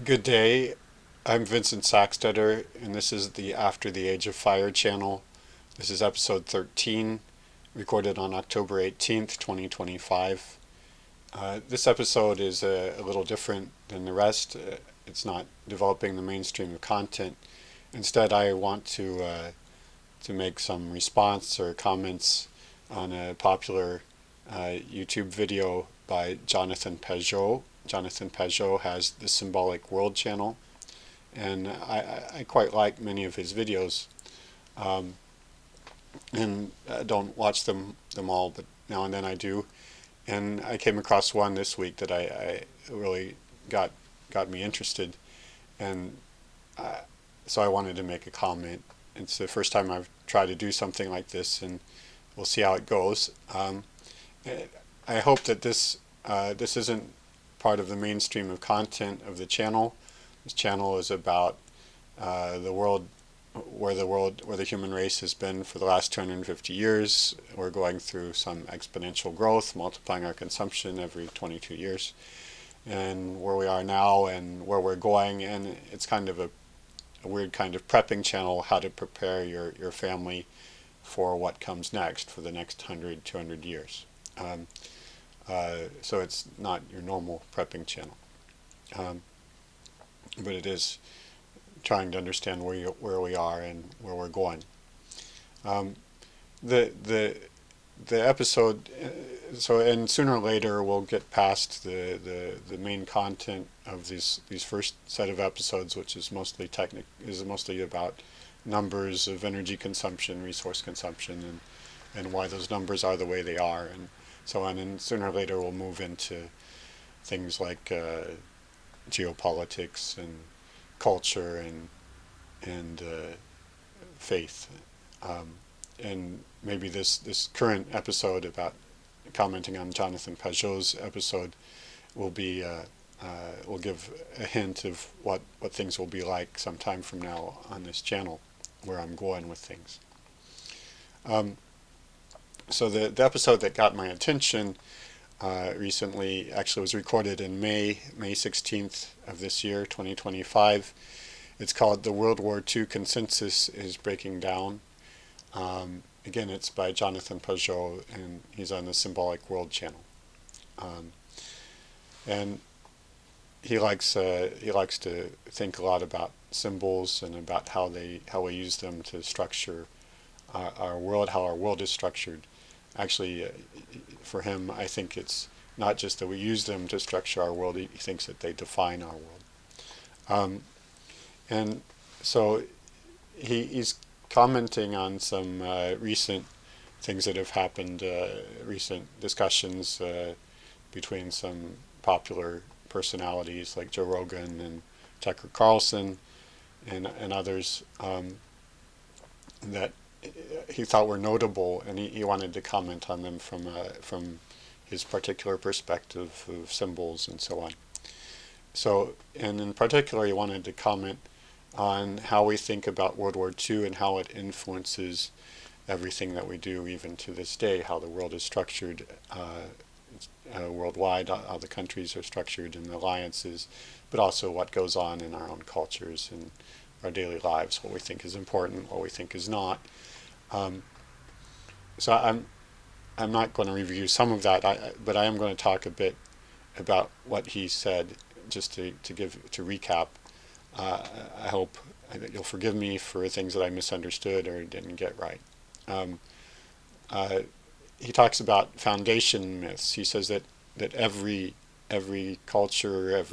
Good day. I'm Vincent Saxtetter, and this is the After the Age of Fire channel. This is episode 13, recorded on October 18th, 2025. This episode is a little different than the rest. It's not developing the mainstream of content. Instead, I want to make some response or comments on a popular YouTube video by Jonathan Pageau. Jonathan Pageau has the Symbolic World channel, and I quite like many of his videos. Um, and I don't watch them all, but now and then I do. And I came across one this week that I really got me interested, and uh, so I wanted to make a comment. It's the first time I've tried to do something like this, and we'll see how it goes. I hope that this isn't part of the mainstream of content of the channel. This channel is about the world, where the human race has been for the last 250 years. We're going through some exponential growth, multiplying our consumption every 22 years, and where we are now and where we're going. And it's kind of a weird kind of prepping channel, how to prepare your family for what comes next, for the next 100, 200 years. So it's not your normal prepping channel, um, but it is trying to understand where we are and where we're going. Um, the the the episode, and sooner or later we'll get past the main content of these first set of episodes, which is mostly about numbers of energy consumption, resource consumption, and why those numbers are the way they are, and so on. And sooner or later we'll move into things like geopolitics and culture and faith. Um, and maybe this current episode about commenting on Jonathan Pageau's episode will be will give a hint of what things will be like sometime from now on this channel, where I'm going with things. Um, so the episode that got my attention recently actually was recorded in May 16th of this year, 2025. It's called "The World War II Consensus is Breaking Down." Again, it's by Jonathan Pageau, and he's on the Symbolic World channel. Um, and he likes to think a lot about symbols and about how we use them to structure our world, how our world is structured. Actually, for him, I think it's not just that we use them to structure our world. He thinks that they define our world. Um, and so he's commenting on some recent things that have happened, recent discussions between some popular personalities like Joe Rogan and Tucker Carlson and others, that he thought were notable, and he wanted to comment on them from his particular perspective of symbols and so on. So, and in particular, he wanted to comment on how we think about World War II and how it influences everything that we do, even to this day, how the world is structured worldwide, how the countries are structured and alliances, but also what goes on in our own cultures and our daily lives, what we think is important, what we think is not. Um, so I'm not going to review some of that, but I am going to talk a bit about what he said, just to recap. I hope that you'll forgive me for things that I misunderstood or didn't get right. Um, uh, he talks about foundation myths. He says that every culture,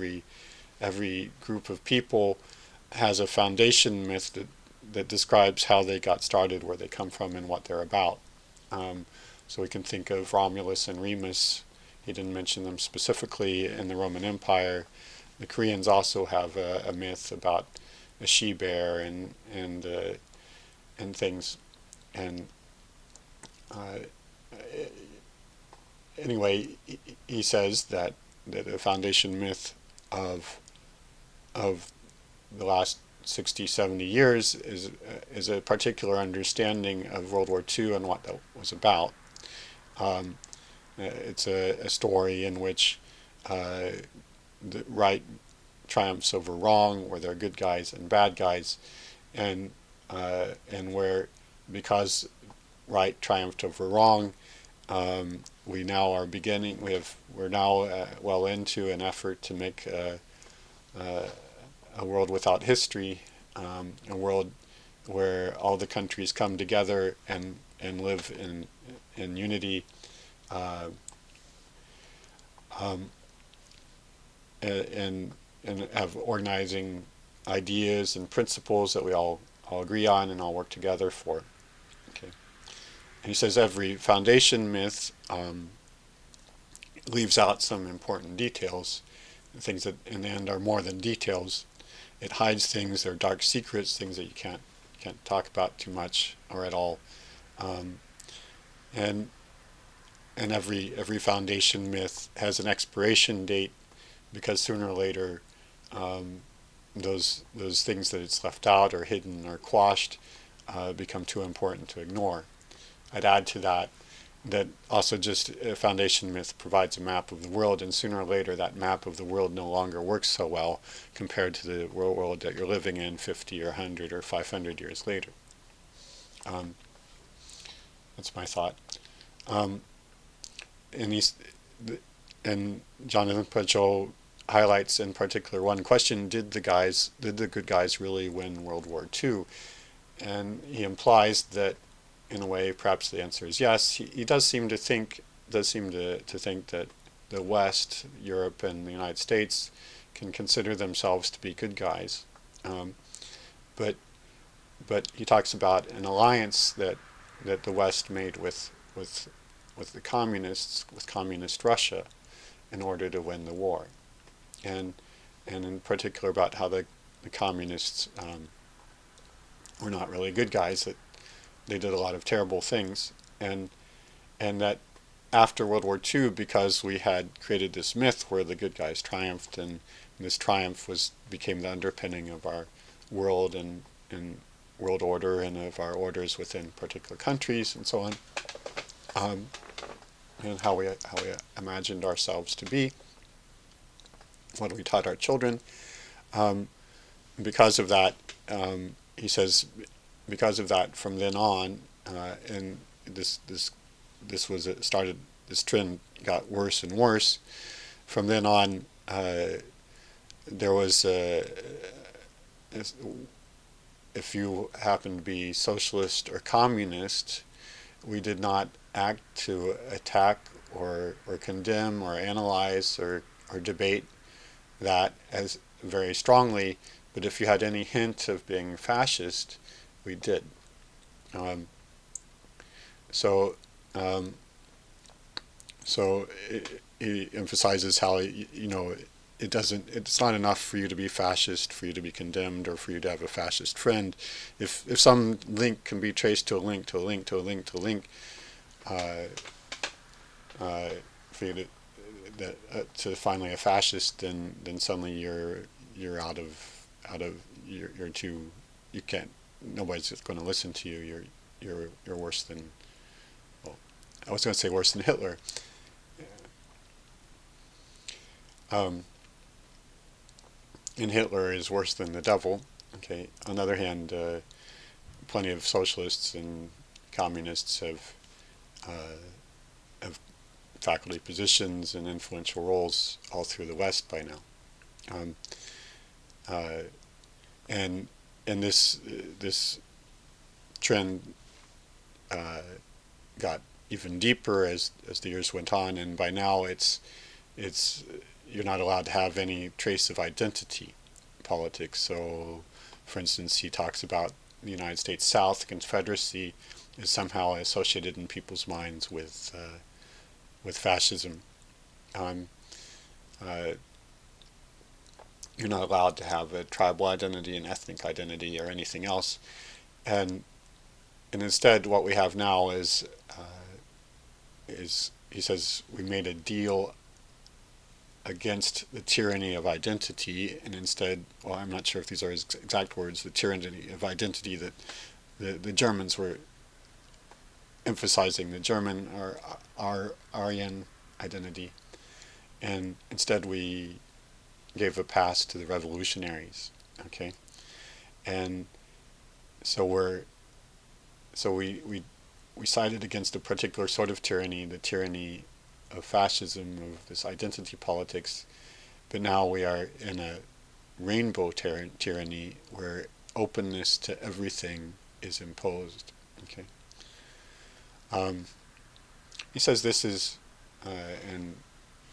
every group of people has a foundation myth that describes how they got started, where they come from, and what they're about. Um, so we can think of Romulus and Remus. He didn't mention them specifically in the Roman Empire. The Koreans also have a myth about a she bear and things. And uh, anyway, he says that the foundation myth of of the last 60, 70 years is a particular understanding of World War II and what that was about. Um, it's a story in which the right triumphs over wrong, where there are good guys and bad guys, and where, because right triumphed over wrong, we now are beginning. We're now well into an effort to make a world without history, a world where all the countries come together and live in unity, uh, um, and have organizing ideas and principles that we all agree on and all work together for. Okay. And he says every foundation myth leaves out some important details, things that in the end are more than details. It hides things, they're dark secrets, things that you can't talk about too much or at all. Um, and every foundation myth has an expiration date, because sooner or later um, those things that it's left out or hidden or quashed become too important to ignore. I'd add to that also just a foundation myth provides a map of the world, and sooner or later that map of the world no longer works so well compared to the world that you're living in 50 or 100 or 500 years later. That's my thought. Um, and and Jonathan Pageau highlights in particular one question: did the good guys really win World War II? And he implies that, in a way, perhaps the answer is yes. He does seem to think that the West, Europe, and the United States can consider themselves to be good guys, but he talks about an alliance that the West made with the communists, with communist Russia, in order to win the war, and in particular about how the communists were not really good guys, that they did a lot of terrible things, and that after World War II, because we had created this myth where the good guys triumphed, and this triumph became the underpinning of our world and world order, and of our orders within particular countries and so on, and how we imagined ourselves to be, what we taught our children. Because of that, he says, because of that, from then on, and this was started. This trend got worse and worse. From then on, there was if you happened to be socialist or communist, we did not act to attack or condemn or analyze or debate that as very strongly. But if you had any hint of being fascist, we did. So he emphasizes how it's not enough for you to be fascist, for you to be condemned, or for you to have a fascist friend. If some link can be traced to a link to a link to a link to a link, for you to finally a fascist, then suddenly you're out of you're too, you can't, nobody's going to listen to you. You're worse than, well, I was going to say worse than Hitler. And Hitler is worse than the devil. Okay. On the other hand, plenty of socialists and communists have faculty positions and influential roles all through the West by now. And this trend got even deeper as the years went on, and by now it's you're not allowed to have any trace of identity politics. So, for instance, he talks about the United States South, the Confederacy, is somehow associated in people's minds with fascism. You're not allowed to have a tribal identity, an ethnic identity, or anything else, and instead, what we have now is he says we made a deal against the tyranny of identity, and instead, well, I'm not sure if these are his exact words, the tyranny of identity that the Germans were emphasizing, the German or Aryan identity, and instead we gave a pass to the revolutionaries. Okay, and so we sided against a particular sort of tyranny, the tyranny of fascism, of this identity politics, but now we are in a rainbow tyranny where openness to everything is imposed. Okay. Um, he says this is, and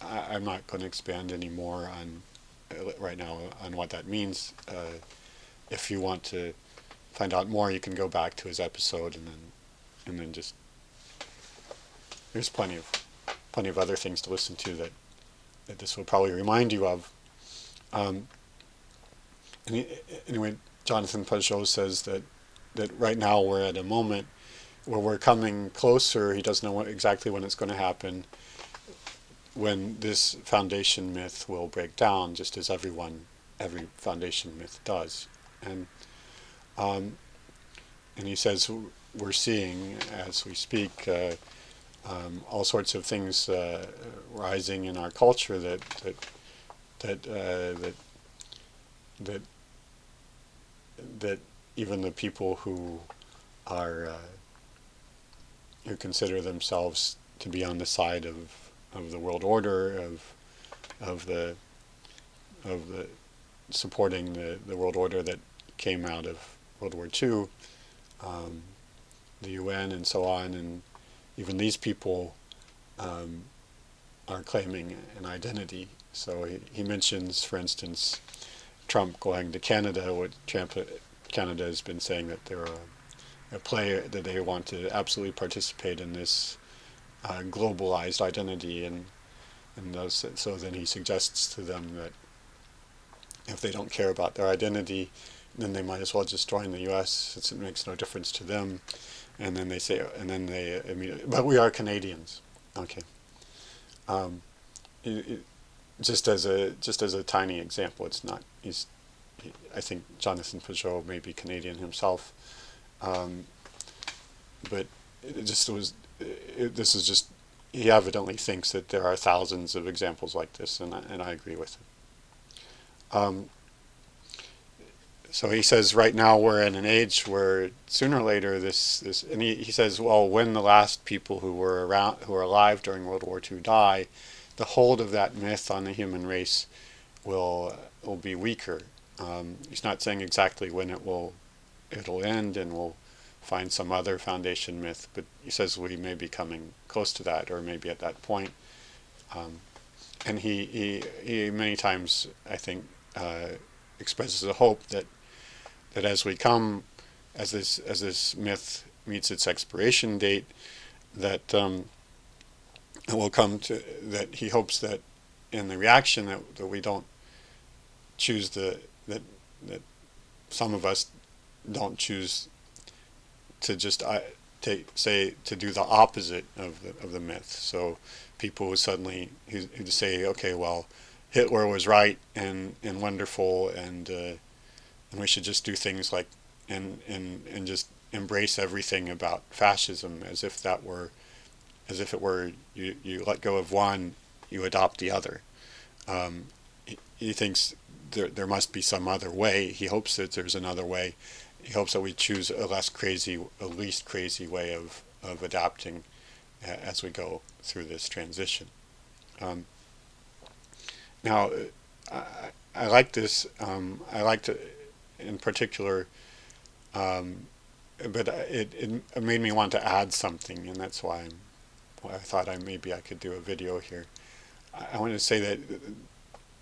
I'm not going to expand any more on right now on what that means. If you want to find out more, you can go back to his episode and then just there's plenty of other things to listen to that this will probably remind you of. Um, anyway, Jonathan Pageau says that right now we're at a moment where we're coming closer. He doesn't know exactly when it's going to happen, when this foundation myth will break down, just as every foundation myth does. Um, and he says we're seeing, as we speak, all sorts of things rising in our culture that that even the people who are who consider themselves to be on the side of the world order, of the supporting the world order that came out of World War II, the UN and so on, and even these people are claiming an identity. So he mentions, for instance, Trump going to Canada. Canada has been saying that they're a player, that they want to absolutely participate in this globalized identity, and so then he suggests to them that if they don't care about their identity, then they might as well just join the U.S. since it makes no difference to them. And then they immediately, but we are Canadians, okay. Just as a tiny example, it's not. I think Jonathan Pageau may be Canadian himself, but this is just. He evidently thinks that there are thousands of examples like this, and I agree with him. So he says right now we're in an age where sooner or later and he says, well, when the last people who were alive during World War II die, the hold of that myth on the human race will be weaker. He's not saying exactly when it'll end, and we'll find some other foundation myth, but he says we may be coming close to that, or maybe at that point. And he many times, I think, expresses a hope that as this myth meets its expiration date, that it will come to that he hopes that in the reaction that we don't choose that some of us don't choose to just to do the opposite of the myth. So people who suddenly who say, okay, well, Hitler was right and wonderful, and we should just do things like and just embrace everything about fascism as if it were you let go of one, you adopt the other. He thinks there must be some other way. He hopes that there's another way. He hopes that we choose a least crazy way of adapting as we go through this transition. Now, I like this. I like to, in particular, but it made me want to add something, and that's why I thought maybe I could do a video here. I want to say that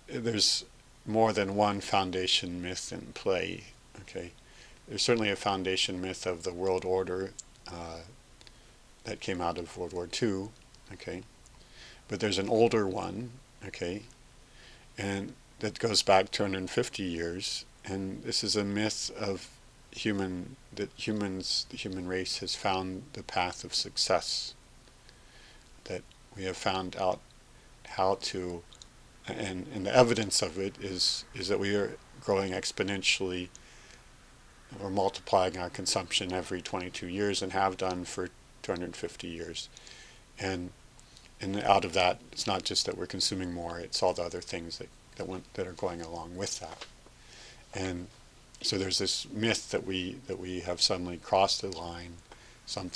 there's more than one foundation myth in play. Okay, there's certainly a foundation myth of the world order that came out of World War II. Okay, but there's an older one. Okay, and that goes back 250 years, and this is a myth of the human race has found the path of success, that we have found out how to, and the evidence of it is that we are growing exponentially. We're multiplying our consumption every 22 years and have done for 250 years. And out of that, it's not just that we're consuming more, it's all the other things that are going along with that. And so there's this myth that we have suddenly crossed the line, some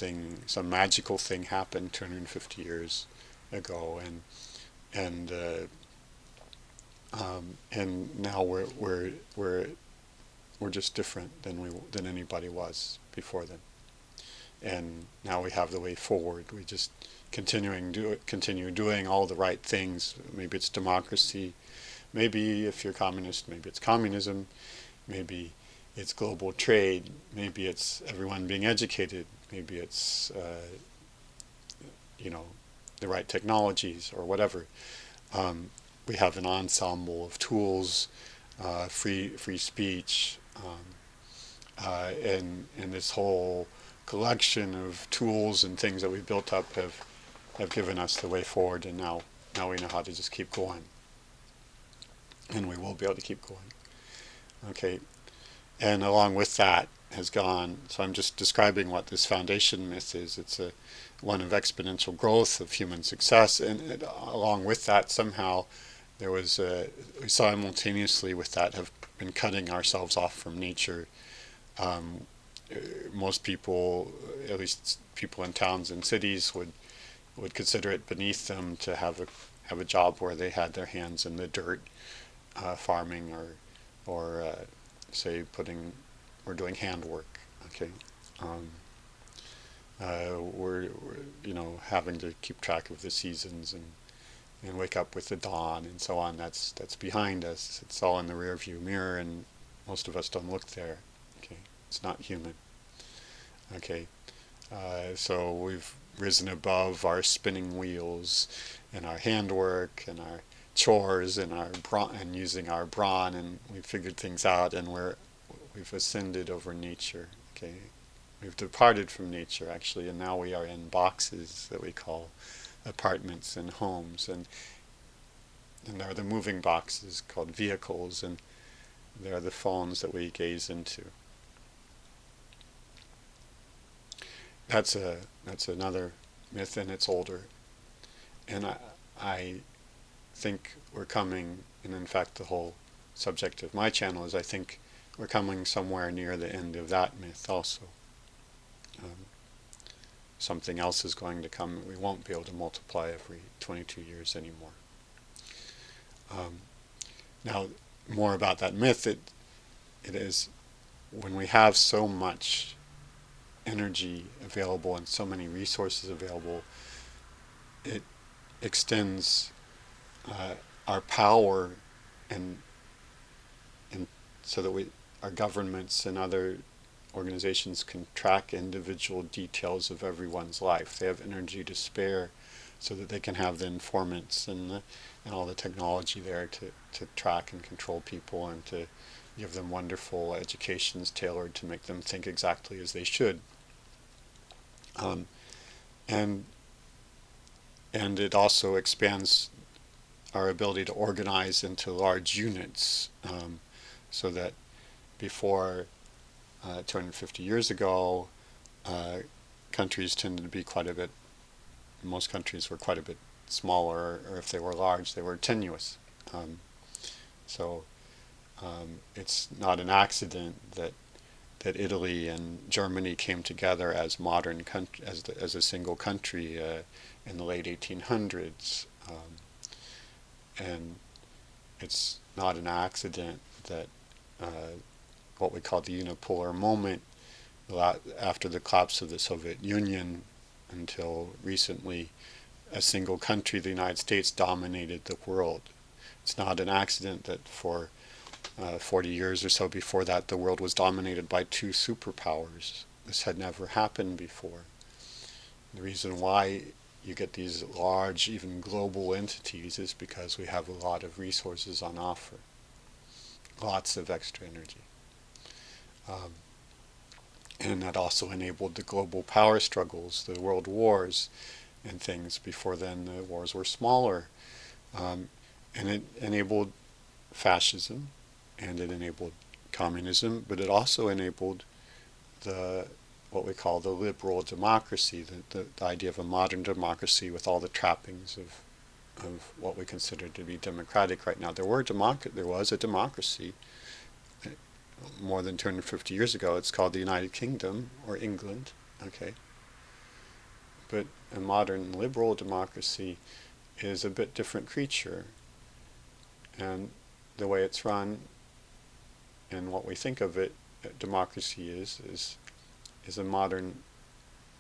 magical thing happened 250 years ago, and now we're just different than anybody was before then. And now we have the way forward. We just continue doing all the right things. Maybe it's democracy. Maybe if you're communist, maybe it's communism. Maybe it's global trade. Maybe it's everyone being educated. Maybe it's the right technologies or whatever. We have an ensemble of tools, free speech, and this whole collection of tools and things that we've built up have given us the way forward, and now we know how to just keep going, and we will be able to keep going. Okay, and along with that has gone, so I'm just describing what this foundation myth is. It's one of exponential growth, of human success, and along with that somehow there was we simultaneously with that have been cutting ourselves off from nature. Most people, at least people in towns and cities, would consider it beneath them to have a job where they had their hands in the dirt, farming or say we're doing handwork. Okay, we're having to keep track of the seasons and wake up with the dawn and so on. That's behind us. It's all in the rear view mirror, and most of us don't look there. Okay, it's not human. Okay, so we've risen above our spinning wheels and our handwork and our chores and and using our brawn, and we've figured things out, and we've ascended over nature. Okay, we've departed from nature actually, and now we are in boxes that we call apartments and homes, and there are the moving boxes called vehicles, and there are the phones that we gaze into. That's another myth, and it's older. And I think we're coming, and in fact the whole subject of my channel is I think we're coming somewhere near the end of that myth also. Something else is going to come. We won't be able to multiply every 22 years anymore. Now, more about that myth, it is when we have so much energy available and so many resources available, it extends our power and so that our governments and other organizations can track individual details of everyone's life. They have energy to spare so that they can have the informants and all the technology there to track and control people and to give them wonderful educations tailored to make them think exactly as they should. And it also expands our ability to organize into large units, so that before 250 years ago, countries tended to be most countries were quite a bit smaller, or if they were large, they were tenuous. So it's not an accident that Italy and Germany came together as modern as a single country in the late 1800s, and it's not an accident that what we call the unipolar moment, after the collapse of the Soviet Union until recently, a single country, the United States, dominated the world. It's not an accident that for 40 years or so before that, the world was dominated by two superpowers. This had never happened before. The reason why you get these large, even global entities is because we have a lot of resources on offer. Lots of extra energy. And that also enabled the global power struggles, the world wars and things. Before then, the wars were smaller. And it enabled fascism, and it enabled communism, but it also enabled what we call the liberal democracy, the idea of a modern democracy with all the trappings of what we consider to be democratic right now. There was a democracy more than 250 years ago. It's called the United Kingdom, or England, okay? But a modern liberal democracy is a bit different creature, and the way it's run and what we think of it, democracy is a modern,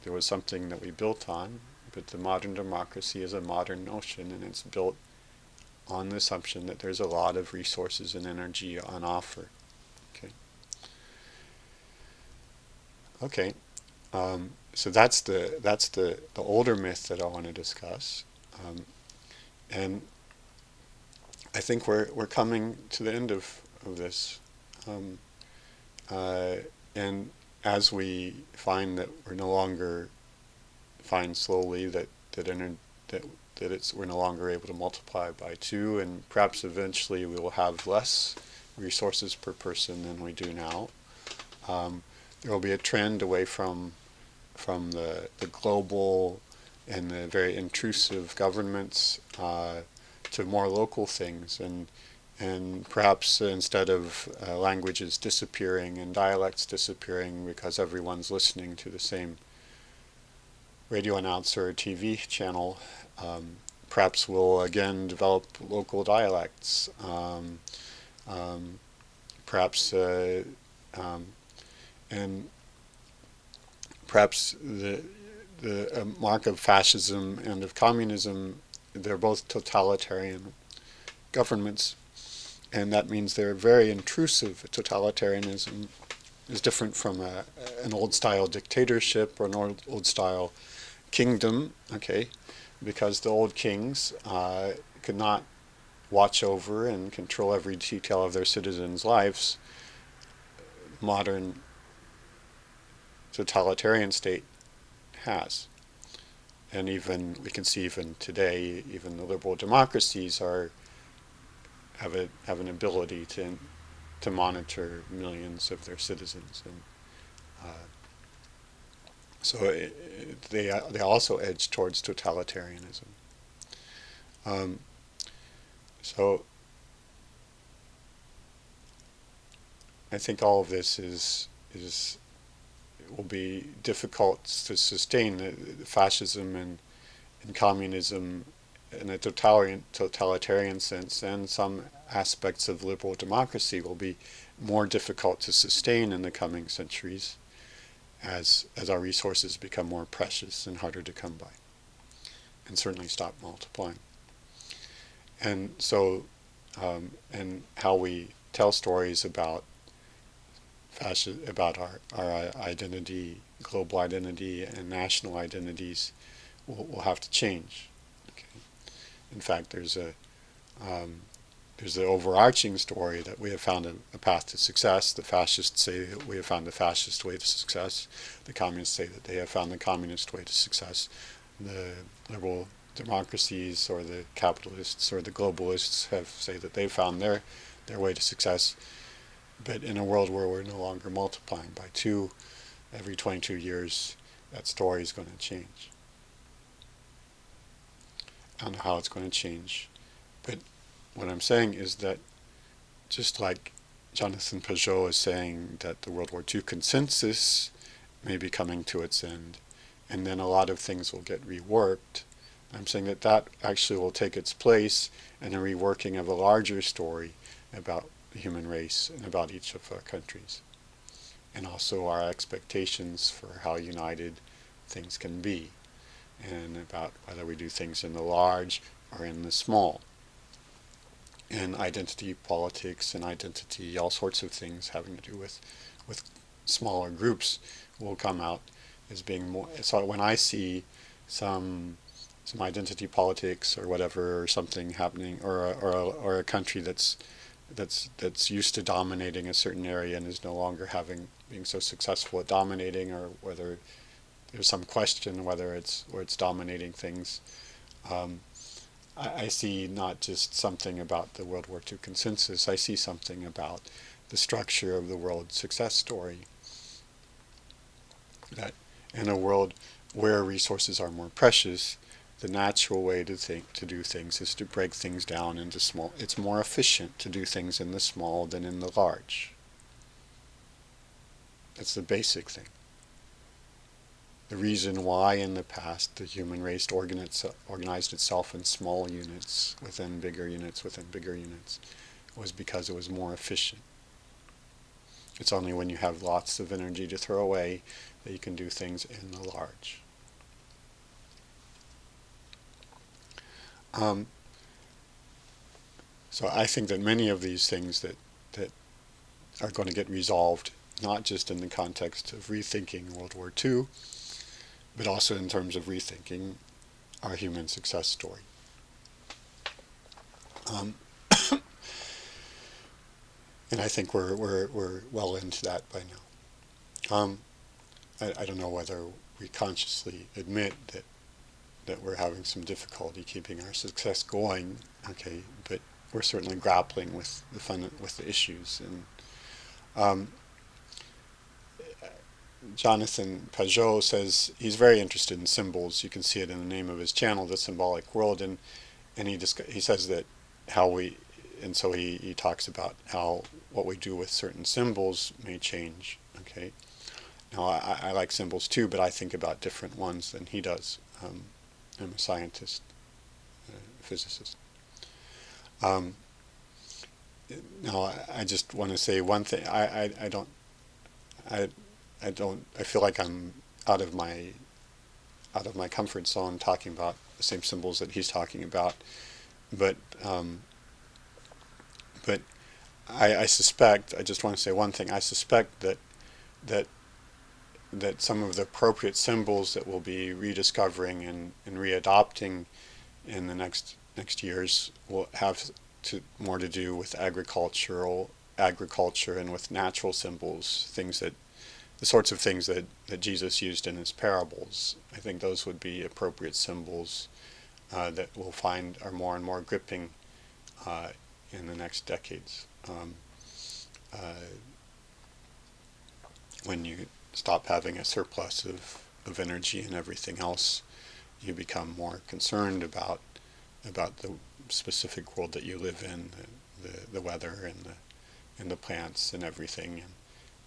there was something that we built on, but the modern democracy is a modern notion, and it's built on the assumption that there's a lot of resources and energy on offer. Okay. So that's the older myth that I want to discuss, and I think we're coming to the end of this, um, and as we find that we're no longer find slowly that we're no longer able to multiply by 2, and perhaps eventually we will have less resources per person than we do now. There will be a trend away from the global and the very intrusive governments to more local things, and perhaps instead of languages disappearing and dialects disappearing because everyone's listening to the same radio announcer or TV channel, perhaps we'll again develop local dialects. Perhaps and perhaps the mark of fascism and of communism, they're both totalitarian governments, and that means they're very intrusive. Totalitarianism is different from an old-style dictatorship or an old-style kingdom, okay, because the old kings could not watch over and control every detail of their citizens' lives. Modern totalitarian state has. And even, we can see even today, even the liberal democracies have an ability to monitor millions of their citizens, and so they also edge towards totalitarianism. So I think all of this will be difficult to sustain. The fascism and communism in a totalitarian sense, and some aspects of liberal democracy will be more difficult to sustain in the coming centuries as our resources become more precious and harder to come by, and certainly stop multiplying. And so, and how we tell stories about our identity, global identity, and national identities will have to change. Okay. In fact, there's the overarching story that we have found a path to success. The fascists say that we have found the fascist way to success. The communists say that they have found the communist way to success. The liberal democracies or the capitalists or the globalists say that they've found their way to success. But in a world where we're no longer multiplying by 2 every 22 years, that story is going to change. I don't know how it's going to change, but what I'm saying is that just like Jonathan Pageau is saying that the World War II consensus may be coming to its end, and then a lot of things will get reworked, I'm saying that actually will take its place in a reworking of a larger story about the human race and about each of our countries, and also our expectations for how united things can be, and about whether we do things in the large or in the small. And identity politics and identity, all sorts of things having to do with smaller groups will come out as being more. So when I see some identity politics or whatever, or something happening, or a country that's used to dominating a certain area and is no longer being so successful at dominating, or whether there's some question whether it's dominating things, I see not just something about the World War II consensus, I see something about the structure of the world success story. That in a world where resources are more precious, The natural way to do things is to break things down into small. It's more efficient to do things in the small than in the large. That's the basic thing. The reason why in the past the human race organized itself in small units within bigger units within bigger units was because it was more efficient. It's only when you have lots of energy to throw away that you can do things in the large. So I think that many of these things that are going to get resolved, not just in the context of rethinking World War II, but also in terms of rethinking our human success story. And I think we're well into that by now. I don't know whether we consciously admit that we're having some difficulty keeping our success going, okay, but we're certainly grappling with the issues. And Jonathan Pageau says he's very interested in symbols. You can see it in the name of his channel, The Symbolic World, and he says that so he talks about how what we do with certain symbols may change. Okay, now I like symbols too, but I think about different ones than he does. I'm a scientist, physicist. Now I just want to say one thing. I feel like I'm out of my comfort zone talking about the same symbols that he's talking about, but I suspect, I just want to say one thing, I suspect that some of the appropriate symbols that we'll be rediscovering and readopting in the next years will have more to do with agriculture and with natural symbols, the sorts of things that Jesus used in his parables. I think those would be appropriate symbols that we'll find are more and more gripping in the next decades. When you stop having a surplus of energy and everything else, you become more concerned about the specific world that you live in, the weather and the plants and everything,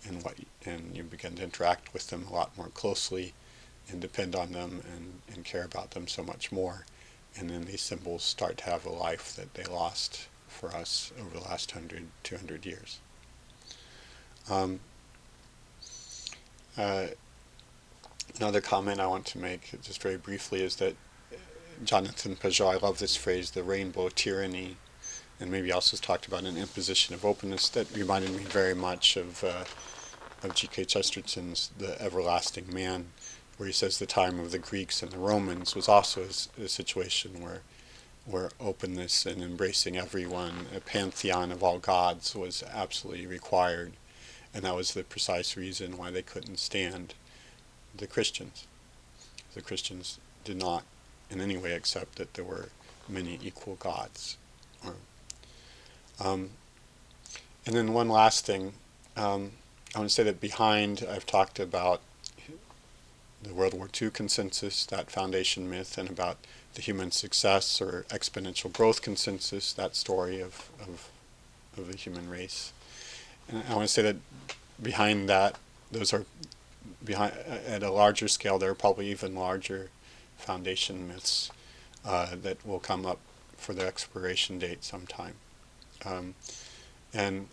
and you begin to interact with them a lot more closely and depend on them and care about them so much more. And then these symbols start to have a life that they lost for us over the last 200 years. Another comment I want to make, just very briefly, is that Jonathan Pageau, I love this phrase, the rainbow tyranny, and maybe also talked about an imposition of openness that reminded me very much of G.K. Chesterton's The Everlasting Man, where he says the time of the Greeks and the Romans was also a situation where openness and embracing everyone, a pantheon of all gods, was absolutely required. And that was the precise reason why they couldn't stand the Christians. The Christians did not in any way accept that there were many equal gods. And then one last thing, I want to say that I've talked about the World War II consensus, that foundation myth, and about the human success or exponential growth consensus, that story of the human race. And I want to say that behind that, those are at a larger scale, there are probably even larger foundation myths that will come up for the expiration date sometime. And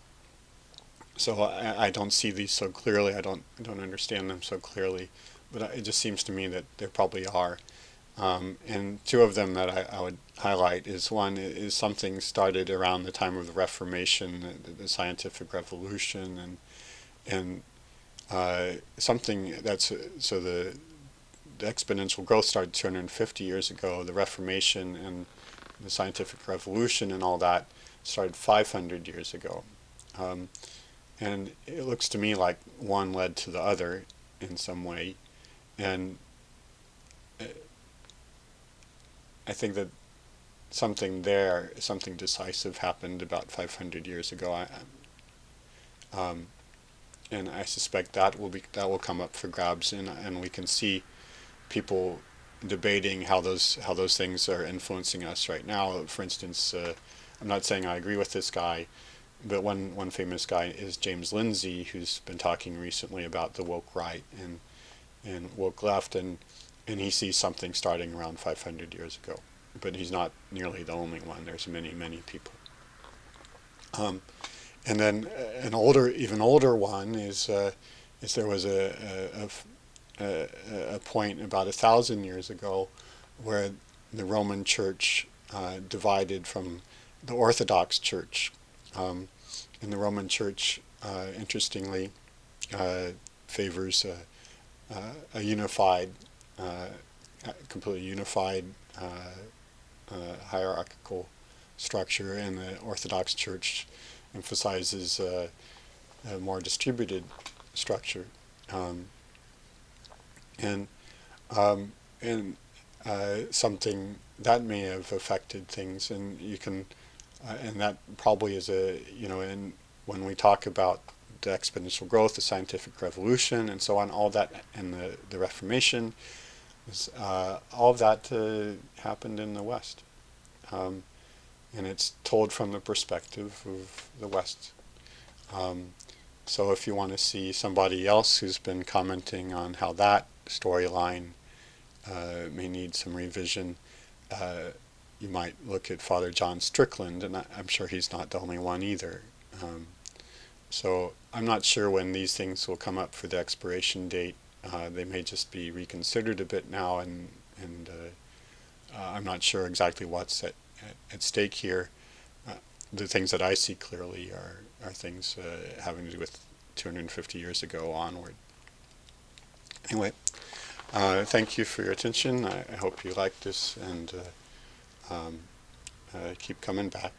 so I don't see these so clearly. I don't understand them so clearly, but it just seems to me that there probably are. And two of them that I would highlight is one is something started around the time of the Reformation, the scientific revolution, and something that's so the exponential growth started 250 years ago. The Reformation and the scientific revolution and all that started 500 years ago. And it looks to me like one led to the other in some way. And I think that something decisive happened about 500 years ago. And I suspect that will come up for grabs, and we can see people debating how those things are influencing us right now. For instance, I'm not saying I agree with this guy, but one famous guy is James Lindsay, who's been talking recently about the woke right and woke left, and he sees something starting around 500 years ago. But he's not nearly the only one. There's many people. And then even older one is there was a point about 1,000 years ago where the Roman Church divided from the Orthodox Church. And the Roman Church, interestingly, favors a unified, completely unified hierarchical structure, and the Orthodox Church emphasizes a more distributed structure. And something that may have affected things, and you can, and that probably is and when we talk about the exponential growth, the scientific revolution, and so on, all that, and the Reformation, all of that happened in the West. And it's told from the perspective of the West. So if you want to see somebody else who's been commenting on how that storyline may need some revision, you might look at Father John Strickland, and I'm sure he's not the only one either. So I'm not sure when these things will come up for the expiration date. They may just be reconsidered a bit now, and I'm not sure exactly what's at stake here. The things that I see clearly are things having to do with 250 years ago onward. Anyway, thank you for your attention. I hope you liked this, and keep coming back.